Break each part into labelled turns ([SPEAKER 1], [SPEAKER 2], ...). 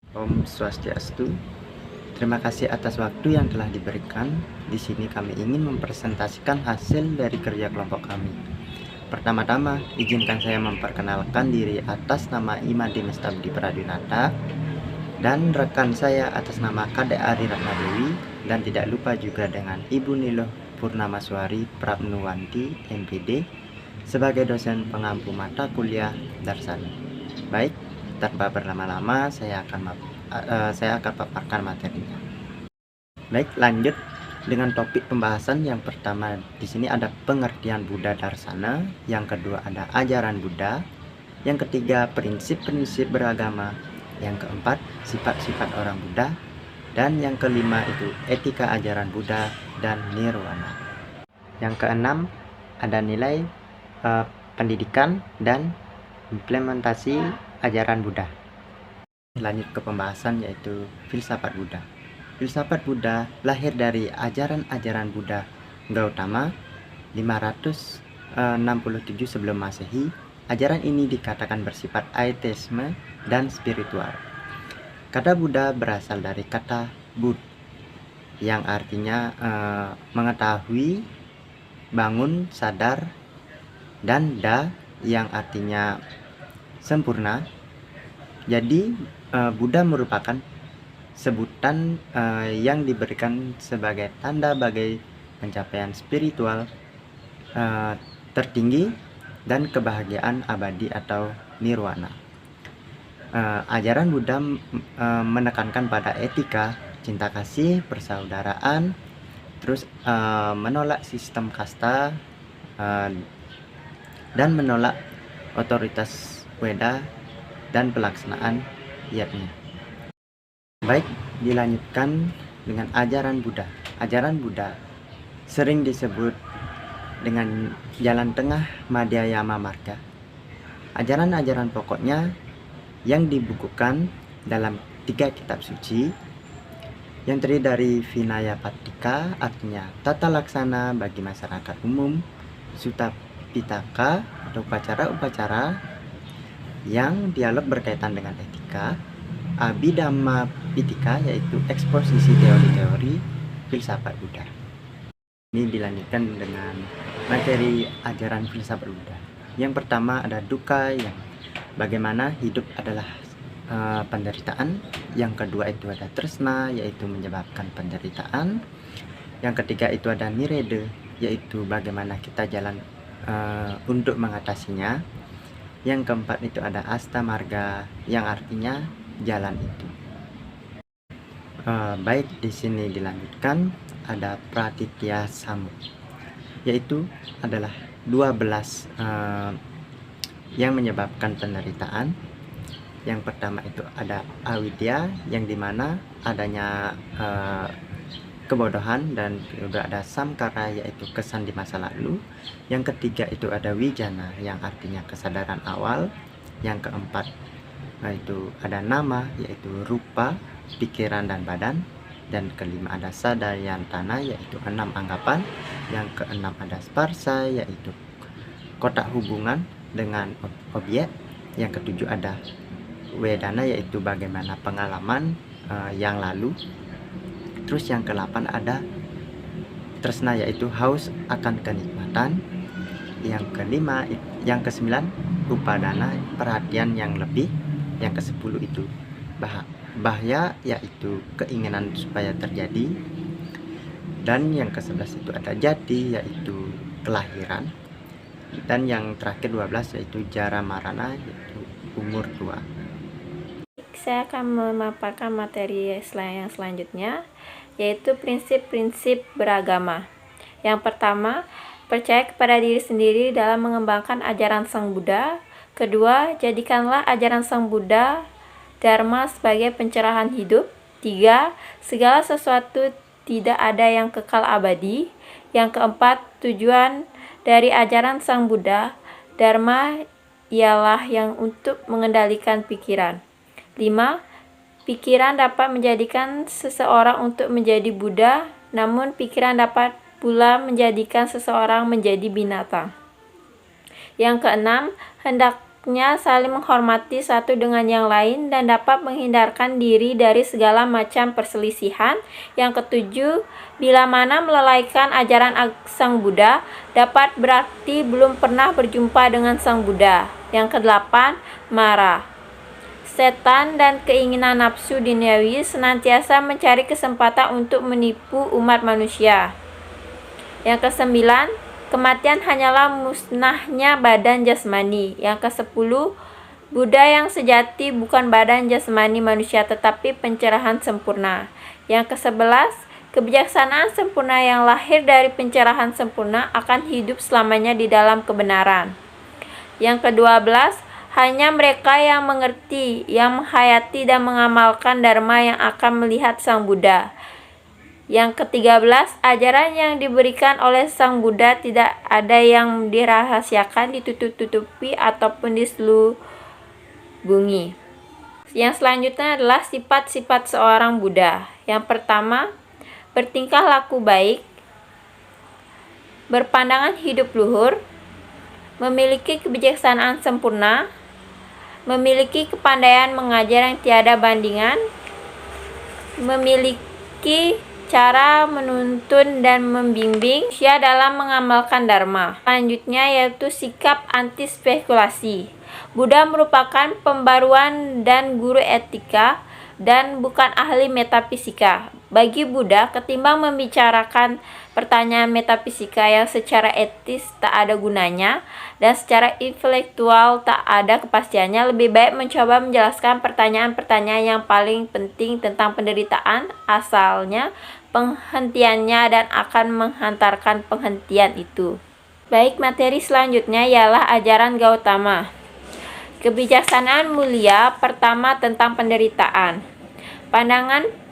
[SPEAKER 1] Om Swastiastu. Terima kasih atas waktu yang telah diberikan. Di sini kami ingin mempresentasikan hasil dari kerja kelompok kami. Pertama-tama, izinkan saya memperkenalkan diri atas nama Imadi Mestabdi Pradinata dan rekan saya atas nama Kadek Ari Ratnadewi, dan tidak lupa juga dengan Ibu Niloh Purnamaswari Prabnuwanti MPD sebagai dosen pengampu mata kuliah Darsana. Baik, tanpa berlama-lama saya akan paparkan materinya. Baik, lanjut dengan topik pembahasan. Yang pertama di sini ada pengertian Buddha Darsana, yang kedua ada ajaran Buddha, yang ketiga prinsip-prinsip beragama, yang keempat sifat-sifat orang Buddha, dan yang kelima itu etika ajaran Buddha dan nirwana. Yang keenam ada nilai pendidikan dan implementasi ajaran Buddha. Lanjut ke pembahasan, yaitu filsafat Buddha. Filsafat Buddha lahir dari ajaran-ajaran Buddha Gautama 567 sebelum Masehi. Ajaran ini dikatakan bersifat ateisme dan spiritual. Kata Buddha berasal dari kata Bud, yang artinya mengetahui, bangun, sadar, dan Da, yang artinya sempurna. Jadi Buddha merupakan sebutan yang diberikan sebagai tanda bagai pencapaian spiritual tertinggi dan kebahagiaan abadi atau nirwana. Ajaran Buddha menekankan pada etika, cinta kasih, persaudaraan, terus menolak sistem kasta dan menolak otoritas Weda dan pelaksanaan yatnya. Baik, dilanjutkan dengan ajaran Buddha. Ajaran Buddha sering disebut dengan jalan tengah Madhyayama Marga. Ajaran-ajaran pokoknya yang dibukukan dalam 3 kitab suci yang terdiri dari Vinaya Pattika, artinya tata laksana bagi masyarakat umum, Sutta Pitaka atau upacara-upacara yang dialog berkaitan dengan etika, Abhidhamma Pitaka yaitu eksposisi teori-teori filsafat Buddha. Ini dilanjutkan dengan materi ajaran filsafat Buddha. Yang pertama ada dukkha, yang bagaimana hidup adalah penderitaan. Yang kedua itu ada tresna, yaitu menyebabkan penderitaan. Yang ketiga itu ada nirede, yaitu bagaimana kita jalan untuk mengatasinya. Yang keempat itu ada astamarga, yang artinya jalan itu. Baik, di sini dilanjutkan ada pratitya samu, yaitu adalah 12 yang menyebabkan penderitaan. Yang pertama itu ada avidya, yang dimana adanya kebodohan, dan juga ada samkara, yaitu kesan di masa lalu. Yang ketiga itu ada wijana, yang artinya kesadaran awal. Yang keempat itu ada nama, yaitu rupa, pikiran dan badan. Dan kelima ada sadayantana, yaitu 6 anggapan. Yang keenam ada sparsa, yaitu kotak hubungan dengan objek. Yang ketujuh ada wedana, yaitu bagaimana pengalaman yang lalu. Terus yang ke-8 ada tresna, yaitu haus akan kenikmatan. Yang ke-9 upadana, perhatian yang lebih. Yang ke-10 itu bahya, yaitu keinginan supaya terjadi. Dan yang ke-11 itu ada jati, yaitu kelahiran. Dan yang terakhir 12 yaitu jara marana, yaitu umur tua.
[SPEAKER 2] Saya akan memaparkan materi yang selanjutnya, yaitu prinsip-prinsip beragama. Yang pertama, percaya kepada diri sendiri dalam mengembangkan ajaran Sang Buddha. Kedua, jadikanlah ajaran Sang Buddha Dharma sebagai pencerahan hidup. 3. Segala sesuatu tidak ada yang kekal abadi. Yang keempat, tujuan dari ajaran Sang Buddha Dharma ialah yang untuk mengendalikan pikiran. 5. Pikiran dapat menjadikan seseorang untuk menjadi Buddha, namun pikiran dapat pula menjadikan seseorang menjadi binatang. Yang keenam, hendaknya saling menghormati satu dengan yang lain dan dapat menghindarkan diri dari segala macam perselisihan. Yang ketujuh, bila mana melalaikan ajaran Sang Buddha dapat berarti belum pernah berjumpa dengan Sang Buddha. Yang kedelapan, marah. Setan dan keinginan nafsu duniawi senantiasa mencari kesempatan untuk menipu umat manusia. Yang kesembilan, kematian hanyalah musnahnya badan jasmani. Yang ke-10, Buddha yang sejati bukan badan jasmani manusia tetapi pencerahan sempurna. Yang ke-11, kebijaksanaan sempurna yang lahir dari pencerahan sempurna akan hidup selamanya di dalam kebenaran. Yang ke-12, hanya mereka yang mengerti, yang menghayati dan mengamalkan dharma yang akan melihat Sang Buddha. Yang ke-13, ajaran yang diberikan oleh Sang Buddha tidak ada yang dirahasiakan, ditutup-tutupi, ataupun diselubungi. Yang selanjutnya adalah sifat-sifat seorang Buddha. Yang pertama, bertingkah laku baik, berpandangan hidup luhur, memiliki kebijaksanaan sempurna, memiliki kepandaian mengajar yang tiada bandingan, memiliki cara menuntun dan membimbing manusia dalam mengamalkan dharma. Selanjutnya yaitu sikap anti spekulasi. Buddha merupakan pembaruan dan guru etika dan bukan ahli metafisika. Bagi Buddha, ketimbang membicarakan pertanyaan metafisika yang secara etis tak ada gunanya dan secara intelektual tak ada kepastiannya, lebih baik mencoba menjelaskan pertanyaan-pertanyaan yang paling penting tentang penderitaan, asalnya, penghentiannya, dan akan menghantarkan penghentian itu. Baik, materi selanjutnya ialah ajaran Gautama. Kebijaksanaan mulia pertama tentang penderitaan. Pandangan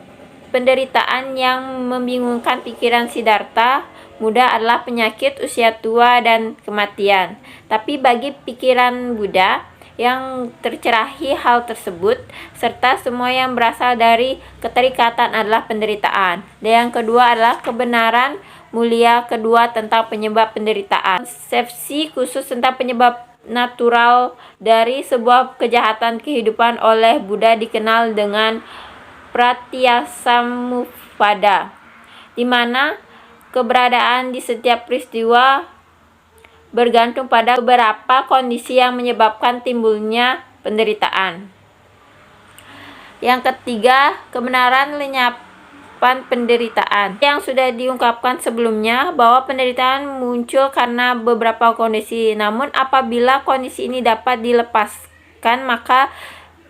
[SPEAKER 2] penderitaan yang membingungkan pikiran Siddhartha muda adalah penyakit, usia tua, dan kematian. Tapi bagi pikiran Buddha yang tercerahi hal tersebut, serta semua yang berasal dari keterikatan adalah penderitaan. Dan yang kedua adalah kebenaran mulia kedua tentang penyebab penderitaan. Konsepsi khusus tentang penyebab natural dari sebuah kejahatan kehidupan oleh Buddha dikenal dengan Pratyasamuppada, di mana keberadaan di setiap peristiwa bergantung pada beberapa kondisi yang menyebabkan timbulnya penderitaan. Yang ketiga, kebenaran lenyapan penderitaan. Yang sudah diungkapkan sebelumnya bahwa penderitaan muncul karena beberapa kondisi. Namun apabila kondisi ini dapat dilepaskan, maka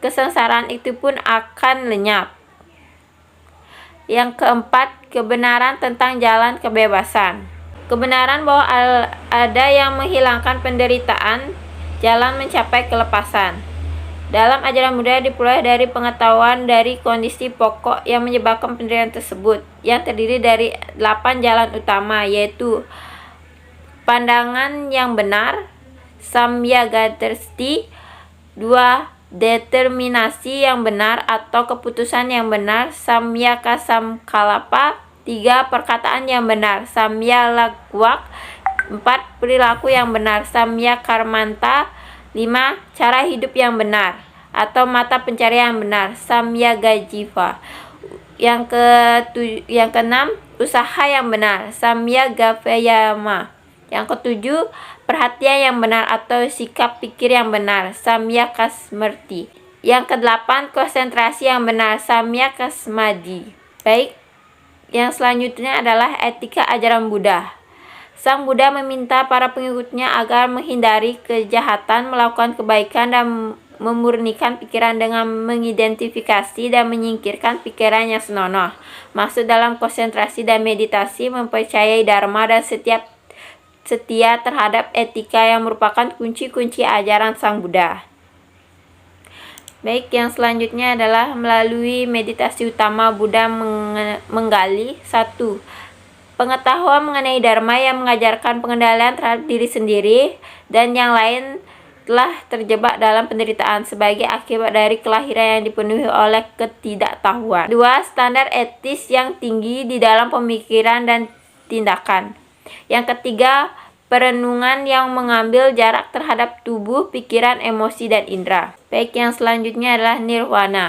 [SPEAKER 2] kesengsaraan itu pun akan lenyap. Yang keempat, kebenaran tentang jalan kebebasan. Kebenaran bahwa ada yang menghilangkan penderitaan, jalan mencapai kelepasan. Dalam ajaran Buddha diperoleh dari pengetahuan dari kondisi pokok yang menyebabkan penderitaan tersebut, yang terdiri dari 8 jalan utama, yaitu pandangan yang benar, samyagadrishti, 2. Determinasi yang benar atau keputusan yang benar, samyakasamkalapa, 3. Perkataan yang benar, samyalagwak, 4. Perilaku yang benar, samyakarmanta, 5. Cara hidup yang benar atau mata pencarian yang benar, samyagajiva. Yang keenam, usaha yang benar, samyagavayama. Yang ketujuh, perhatian yang benar atau sikap pikir yang benar, samyakasmerti. Yang kedelapan, konsentrasi yang benar, samyakasmadi. Baik, yang selanjutnya adalah etika ajaran Buddha. Sang Buddha meminta para pengikutnya agar menghindari kejahatan, melakukan kebaikan, dan memurnikan pikiran dengan mengidentifikasi dan menyingkirkan pikiran yang senonoh. Maksud dalam konsentrasi dan meditasi mempercayai dharma dan setia terhadap etika yang merupakan kunci-kunci ajaran Sang Buddha. Baik, yang selanjutnya adalah melalui meditasi utama Buddha menggali 1. Pengetahuan mengenai dharma yang mengajarkan pengendalian terhadap diri sendiri dan yang lain telah terjebak dalam penderitaan sebagai akibat dari kelahiran yang dipenuhi oleh ketidaktahuan. 2. Standar etis yang tinggi di dalam pemikiran dan tindakan. Yang ketiga, perenungan yang mengambil jarak terhadap tubuh, pikiran, emosi, dan indera. Baik, yang selanjutnya adalah nirwana.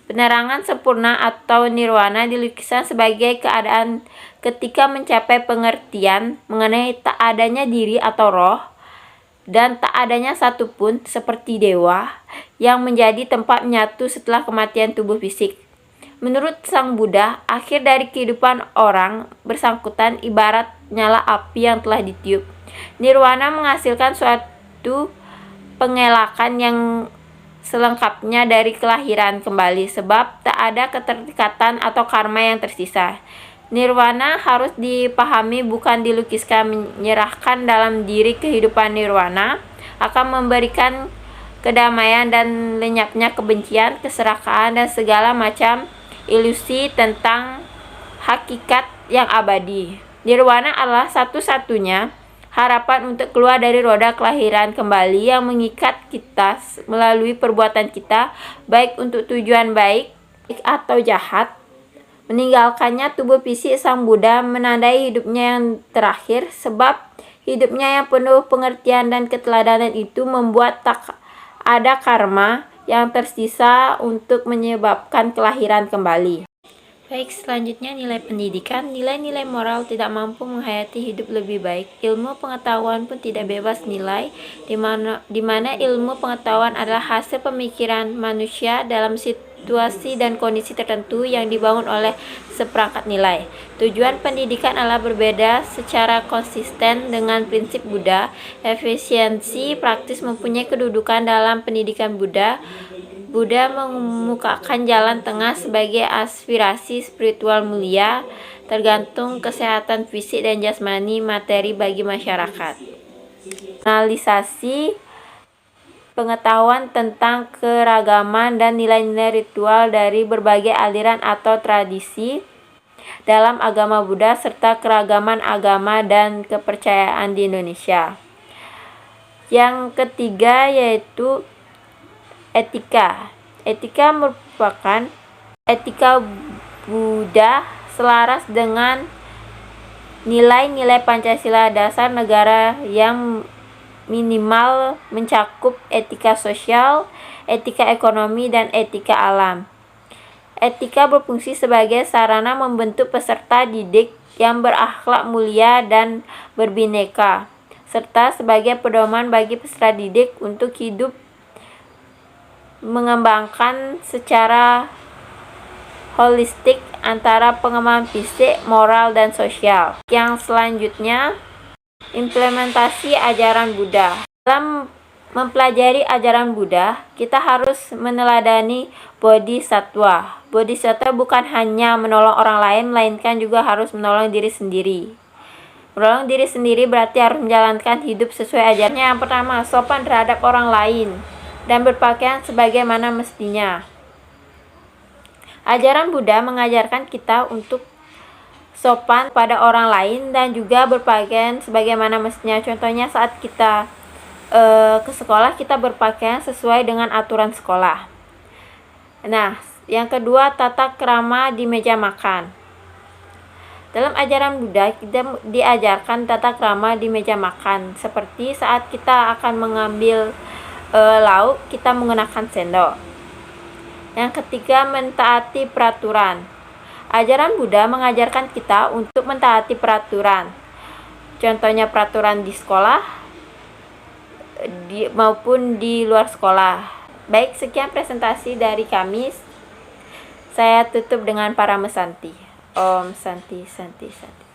[SPEAKER 2] Penerangan sempurna atau nirwana dilukiskan sebagai keadaan ketika mencapai pengertian mengenai tak adanya diri atau roh, dan tak adanya satupun seperti dewa yang menjadi tempat menyatu setelah kematian tubuh fisik. Menurut Sang Buddha, akhir dari kehidupan orang bersangkutan ibarat nyala api yang telah ditiup. Nirwana menghasilkan suatu pengelakan yang selengkapnya dari kelahiran kembali, sebab tak ada keterikatan atau karma yang tersisa. Nirwana harus dipahami bukan dilukiskan. Menyerahkan dalam diri kehidupan nirwana akan memberikan kedamaian dan lenyapnya kebencian, keserakahan, dan segala macam ilusi tentang hakikat yang abadi. Nirwana adalah satu-satunya harapan untuk keluar dari roda kelahiran kembali yang mengikat kita melalui perbuatan kita, baik untuk tujuan baik atau jahat. Meninggalkannya tubuh fisik Sang Buddha menandai hidupnya yang terakhir, sebab hidupnya yang penuh pengertian dan keteladanan itu membuat tak ada karma yang tersisa untuk menyebabkan kelahiran kembali. Baik, selanjutnya nilai pendidikan. Nilai-nilai moral tidak mampu menghayati hidup lebih baik. Ilmu pengetahuan pun tidak bebas nilai, di mana ilmu pengetahuan adalah hasil pemikiran manusia dalam situasi dan kondisi tertentu yang dibangun oleh seperangkat nilai. Tujuan pendidikan adalah berbeda secara konsisten dengan prinsip Buddha. Efisiensi praktis mempunyai kedudukan dalam pendidikan Buddha. Buddha mengemukakan jalan tengah sebagai aspirasi spiritual mulia, tergantung kesehatan fisik dan jasmani materi bagi masyarakat. Analisasi pengetahuan tentang keragaman dan nilai-nilai ritual dari berbagai aliran atau tradisi dalam agama Buddha serta keragaman agama dan kepercayaan di Indonesia. Yang ketiga yaitu etika. Etika merupakan etika Buddha selaras dengan nilai-nilai Pancasila, dasar negara yang minimal mencakup etika sosial, etika ekonomi, dan etika alam. Etika berfungsi sebagai sarana membentuk peserta didik yang berakhlak mulia dan berbineka, serta sebagai pedoman bagi peserta didik untuk hidup mengembangkan secara holistik antara pengembangan fisik, moral, dan sosial. Yang selanjutnya, implementasi ajaran Buddha. Dalam mempelajari ajaran Buddha, kita harus meneladani bodhisattva. Bodhisattva bukan hanya menolong orang lain, melainkan juga harus menolong diri sendiri. Menolong diri sendiri berarti harus menjalankan hidup sesuai ajarannya. Yang pertama, sopan terhadap orang lain dan berpakaian sebagaimana mestinya. Ajaran Buddha mengajarkan kita untuk sopan pada orang lain dan juga berpakaian sebagaimana mestinya. Contohnya saat kita ke sekolah, kita berpakaian sesuai dengan aturan sekolah. Nah, yang kedua, tata krama di meja makan. Dalam ajaran Buddha, kita diajarkan tata krama di meja makan, seperti saat kita akan mengambil lauk, kita menggunakan sendok. Yang ketiga, mentaati peraturan. Ajaran Buddha mengajarkan kita untuk mentaati peraturan. Contohnya peraturan di sekolah maupun di luar sekolah. Baik, sekian presentasi dari kami. Saya tutup dengan Paramesanti. Om Santi Santi Santi.